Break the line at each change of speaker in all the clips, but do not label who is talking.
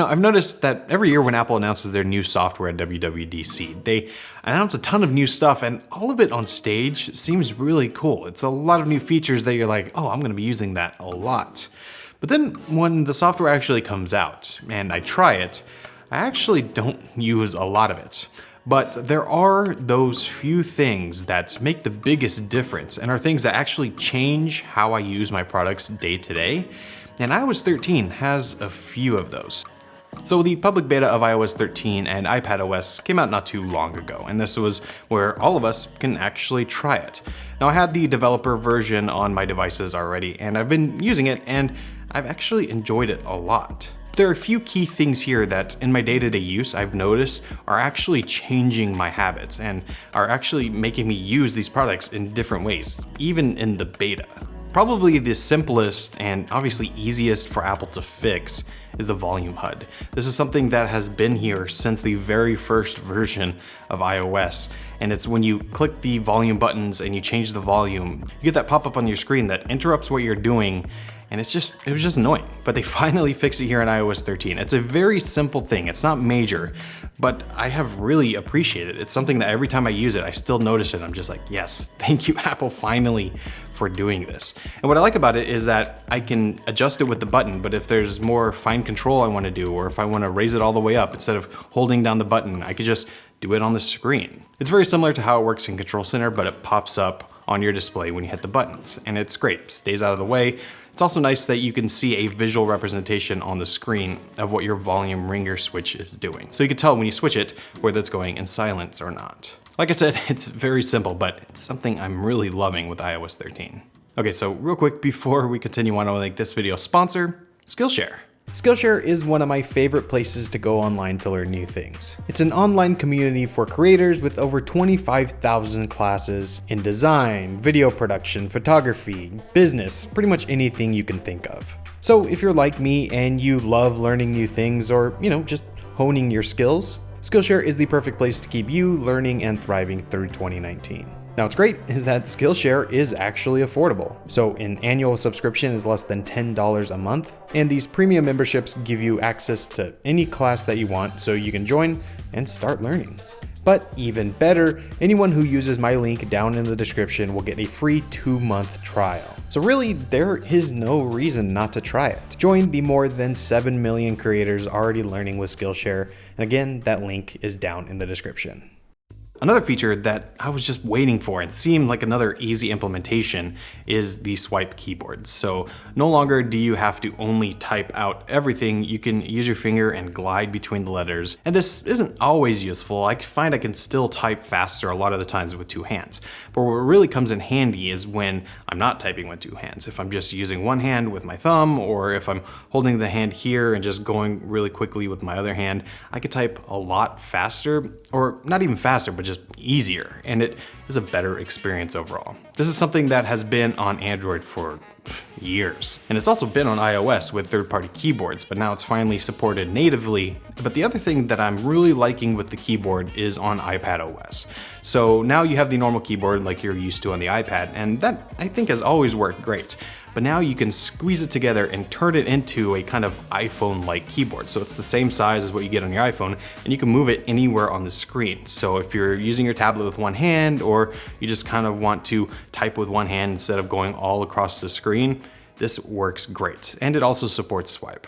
I've noticed that every year when Apple announces their new software at WWDC, they announce a ton of new stuff, and all of it on stage seems really cool. It's a lot of new features that you're like, oh, I'm gonna be using that a lot. But then when the software actually comes out and I try it, I actually don't use a lot of it. But there are those few things that make the biggest difference and are things that actually change how I use my products day to day. And iOS 13 has a few of those. So the public beta of iOS 13 and iPadOS came out not too long ago, and this was where all of us can actually try it. Now I had the developer version on my devices already, and I've been using it, and I've actually enjoyed it a lot. There are a few key things here that in my day-to-day use I've noticed are actually changing my habits and are actually making me use these products in different ways, even in the beta. Probably the simplest and obviously easiest for Apple to fix is the volume HUD. This is something that has been here since the very first version of iOS. And it's when you click the volume buttons and you change the volume, you get that pop-up on your screen that interrupts what you're doing. And it was just annoying. But they finally fixed it here in iOS 13. It's a very simple thing. It's not major, but I have really appreciated it. It's something that every time I use it, I still notice it. I'm just like, yes, thank you, Apple, finally for doing this. And what I like about it is that I can adjust it with the button, but if there's more fine control I want to do, or if I want to raise it all the way up, instead of holding down the button, I could just do it on the screen. It's very similar to how it works in Control Center, but it pops up on your display when you hit the buttons, and it's great. It stays out of the way. It's also nice that you can see a visual representation on the screen of what your volume ringer switch is doing. So you can tell when you switch it whether it's going in silence or not. Like I said, it's very simple, but it's something I'm really loving with iOS 13. Okay, so real quick before we continue on, I want to thank this video sponsor, Skillshare. Skillshare is one of my favorite places to go online to learn new things. It's an online community for creators with over 25,000 classes in design, video production, photography, business, pretty much anything you can think of. So if you're like me and you love learning new things or, just honing your skills, Skillshare is the perfect place to keep you learning and thriving through 2019. Now what's great is that Skillshare is actually affordable. So an annual subscription is less than $10 a month, and these premium memberships give you access to any class that you want so you can join and start learning. But even better, anyone who uses my link down in the description will get a free 2-month trial. So really, there is no reason not to try it. Join the more than 7 million creators already learning with Skillshare, and again, that link is down in the description. Another feature that I was just waiting for and seemed like another easy implementation is the swipe keyboard. So no longer do you have to only type out everything, you can use your finger and glide between the letters. And this isn't always useful. I find I can still type faster a lot of the times with 2 hands. But what really comes in handy is when I'm not typing with 2 hands. If I'm just using one hand with my thumb, or if I'm holding the hand here and just going really quickly with my other hand, I could type a lot faster, or not even faster, but just easier, and it is a better experience overall. This is something that has been on Android for years, and it's also been on iOS with third-party keyboards, but now it's finally supported natively. But the other thing that I'm really liking with the keyboard is on iPadOS. So now you have the normal keyboard like you're used to on the iPad, and that I think has always worked great. But now you can squeeze it together and turn it into a kind of iPhone-like keyboard. So it's the same size as what you get on your iPhone, and you can move it anywhere on the screen. So if you're using your tablet with one hand, or you just kind of want to type with one hand instead of going all across the screen, this works great. And it also supports swipe.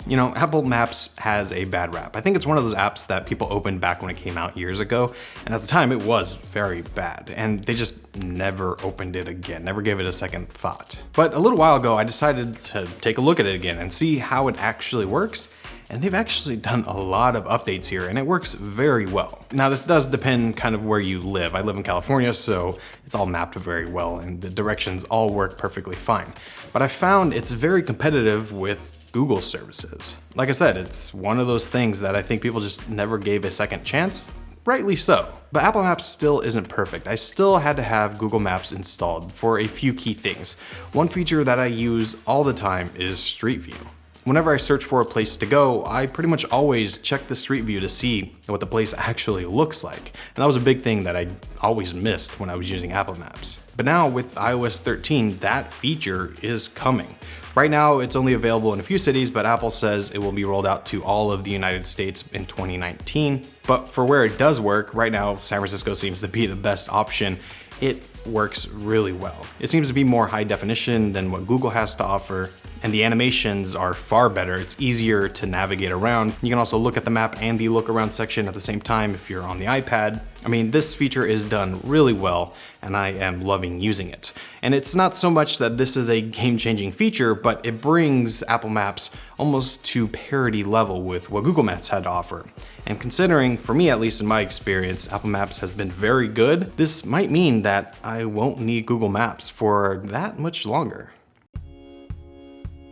Apple Maps has a bad rap. I think it's one of those apps that people opened back when it came out years ago, and at the time it was very bad, and they just never opened it again, never gave it a second thought. But a little while ago, I decided to take a look at it again and see how it actually works, and they've actually done a lot of updates here, and it works very well. Now, this does depend kind of where you live. I live in California, so it's all mapped very well, and the directions all work perfectly fine. But I found it's very competitive with Google services. Like I said, it's one of those things that I think people just never gave a second chance, rightly so. But Apple Maps still isn't perfect. I still had to have Google Maps installed for a few key things. One feature that I use all the time is Street View. Whenever I search for a place to go, I pretty much always check the Street View to see what the place actually looks like. And that was a big thing that I always missed when I was using Apple Maps. But now with iOS 13, that feature is coming. Right now, it's only available in a few cities, but Apple says it will be rolled out to all of the United States in 2019. But for where it does work, right now, San Francisco seems to be the best option. It works really well. It seems to be more high definition than what Google has to offer, and the animations are far better. It's easier to navigate around. You can also look at the map and the look around section at the same time if you're on the iPad. I mean, this feature is done really well, and I am loving using it. And it's not so much that this is a game-changing feature, but it brings Apple Maps almost to parity level with what Google Maps had to offer. And considering, for me at least in my experience, Apple Maps has been very good, this might mean that I won't need Google Maps for that much longer.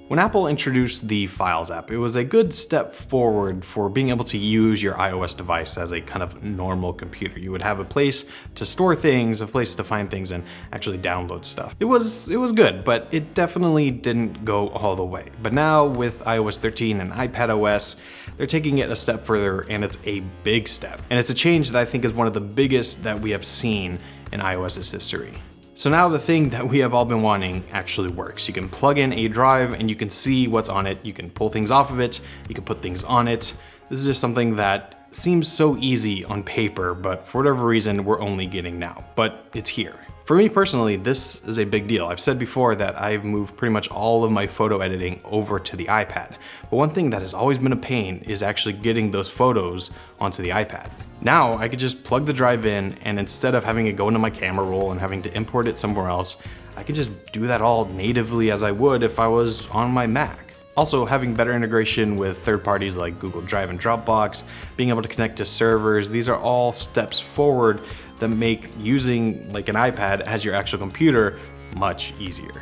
When Apple introduced the Files app, it was a good step forward for being able to use your iOS device as a kind of normal computer. You would have a place to store things, a place to find things, and actually download stuff. It was good, but it definitely didn't go all the way. But now with iOS 13 and iPadOS, they're taking it a step further, and it's a big step. And it's a change that I think is one of the biggest that we have seen in iOS's history. So now the thing that we have all been wanting actually works. You can plug in a drive and you can see what's on it. You can pull things off of it. You can put things on it. This is just something that seems so easy on paper, but for whatever reason, we're only getting now. But it's here. For me personally, this is a big deal. I've said before that I've moved pretty much all of my photo editing over to the iPad. But one thing that has always been a pain is actually getting those photos onto the iPad. Now I could just plug the drive in, and instead of having it go into my camera roll and having to import it somewhere else, I could just do that all natively as I would if I was on my Mac. Also, having better integration with third parties like Google Drive and Dropbox, being able to connect to servers, these are all steps forward that make using like an iPad as your actual computer much easier.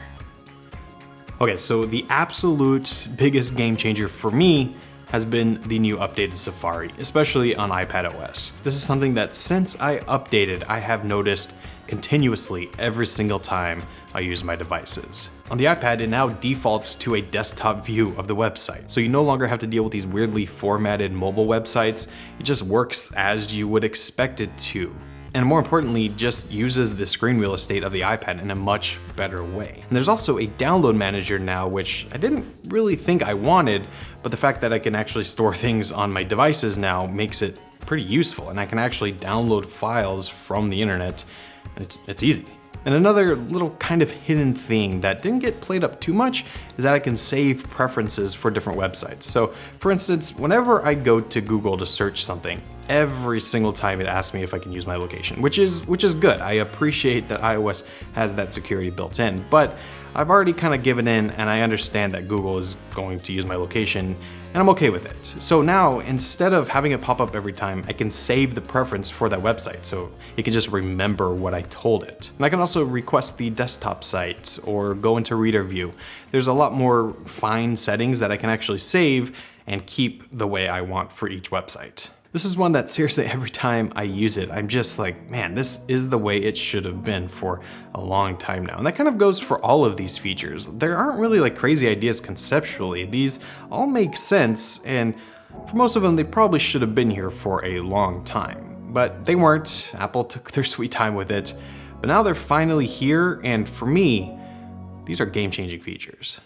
Okay, so the absolute biggest game changer for me has been the new updated Safari, especially on iPadOS. This is something that since I updated, I have noticed continuously every single time I use my devices. On the iPad, it now defaults to a desktop view of the website. So you no longer have to deal with these weirdly formatted mobile websites. It just works as you would expect it to. And more importantly, just uses the screen real estate of the iPad in a much better way. And there's also a download manager now, which I didn't really think I wanted, but the fact that I can actually store things on my devices now makes it pretty useful, and I can actually download files from the internet, and it's easy. And another little kind of hidden thing that didn't get played up too much is that I can save preferences for different websites. So for instance, whenever I go to Google to search something, every single time it asks me if I can use my location, which is good. I appreciate that iOS has that security built in, but I've already kind of given in, and I understand that Google is going to use my location, and I'm okay with it. So now, instead of having it pop up every time, I can save the preference for that website so it can just remember what I told it. And I can also request the desktop site or go into reader view. There's a lot more fine settings that I can actually save and keep the way I want for each website. This is one that seriously, every time I use it, I'm just like, man, this is the way it should have been for a long time now. And that kind of goes for all of these features. There aren't really like crazy ideas conceptually. These all make sense, and for most of them, they probably should have been here for a long time. But they weren't. Apple took their sweet time with it. But now they're finally here, and for me, these are game-changing features.